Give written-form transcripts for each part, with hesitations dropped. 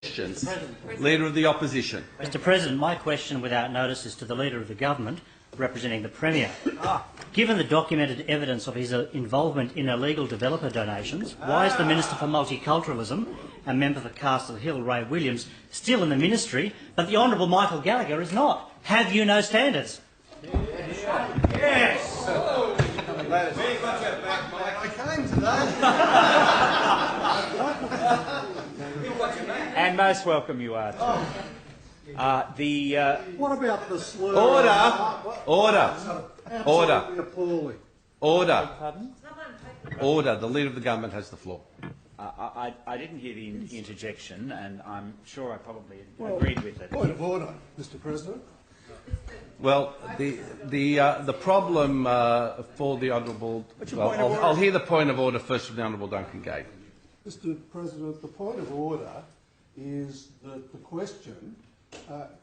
Questions. Leader of the Opposition. Mr President, my question without notice is to the Leader of the Government, representing the Premier. Given the documented evidence of his involvement in illegal developer donations, why is the Minister for Multiculturalism and member for Castle Hill, Ray Williams, still in the ministry, but the Honourable Michael Gallacher is not? Have you no standards? Yes! I came today. And most welcome you are too. What about the slur? Order! Absolutely appalling. Order! Pardon? Order! The Leader of the Government has the floor. I didn't hear the interjection, and I'm sure I probably agreed with it. Point of order, Mr. President. Well, the problem for the Honourable... Well, I'll hear the point of order first from the Honourable Duncan Gay. Mr. President, the point of order is that the question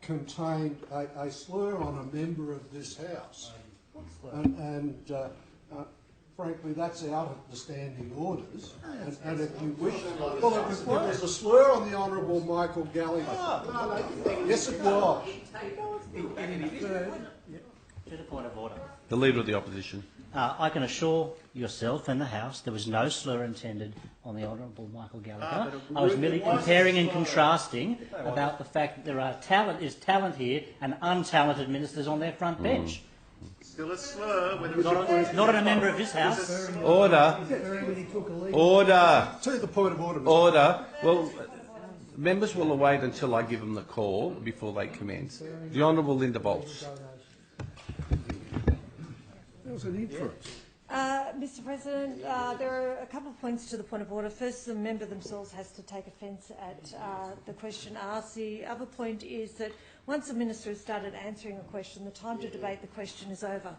contained a slur on a member of this House. And frankly, that's out of the standing orders. And if you wish... Well, it was a slur on the Honourable Michael Gallacher. Yes, it was. To the point of order. The Leader of the Opposition. I can assure yourself and the House there was no slur intended on the Honourable Michael Gallacher. I was merely comparing and contrasting about the fact that there are talent here and untalented ministers on their front bench. Still a slur. Not a member of this House. Order! Order! To the point of order, Mr. Order! Well, members will await until I give them the call before they commence. The Honourable Linda Bolts. There was an inference. Mr President, there are a couple of points to the point of order. First, the member themselves has to take offence at the question asked. The other point is that once the minister has started answering a question, the time to debate the question is over.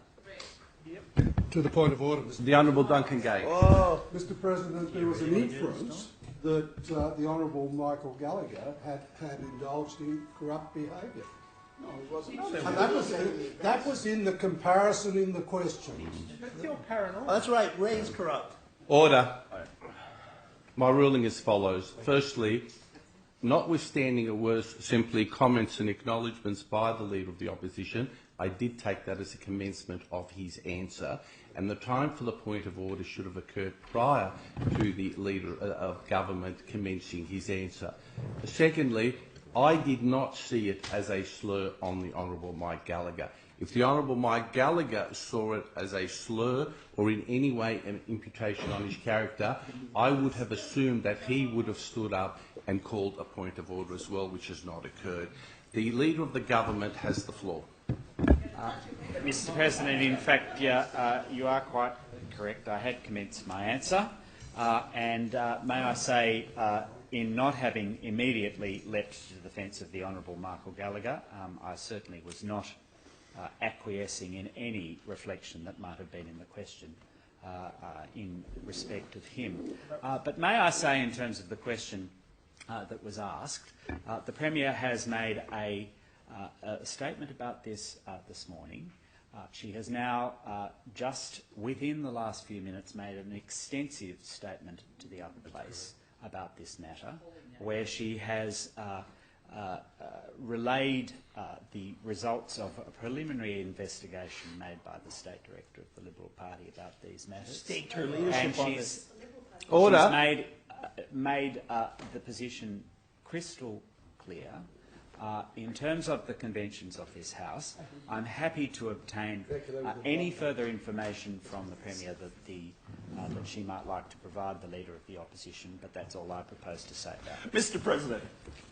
To the point of order, Mr. The Honourable Duncan Gay. Mr. President, there was an inference that the Honourable Michael Gallacher had indulged in corrupt behaviour. No, it wasn't. And that was in the comparison in the question. You're paranoid. That's right, Ray's corrupt. Order. My ruling is as follows. Firstly, notwithstanding it was simply comments and acknowledgements by the Leader of the Opposition, I did take that as a commencement of his answer, and the time for the point of order should have occurred prior to the Leader of Government commencing his answer. Secondly, I did not see it as a slur on the Honourable Mike Gallacher. If the Honourable Mike Gallacher saw it as a slur or in any way an imputation on his character, I would have assumed that he would have stood up and called a point of order as well, which has not occurred. The Leader of the Government has the floor. Mr President, in fact, you are quite correct. I had commenced my answer, and may I say, in not having immediately leapt to the defence of the Honourable Michael Gallacher, I certainly was not acquiescing in any reflection that might have been in the question in respect of him. But may I say, in terms of the question that was asked, the Premier has made a statement about this this morning. She has now, just within the last few minutes, made an extensive statement to the other place about this matter, where she has relayed the results of a preliminary investigation made by the State Director of the Liberal Party about these matters. Staked her leadership on this. Order. She's made the position crystal clear. In terms of the conventions of this House, I'm happy to obtain any further information from the Premier that she might like to provide the Leader of the Opposition, but that's all I propose to say about it. Mr. President,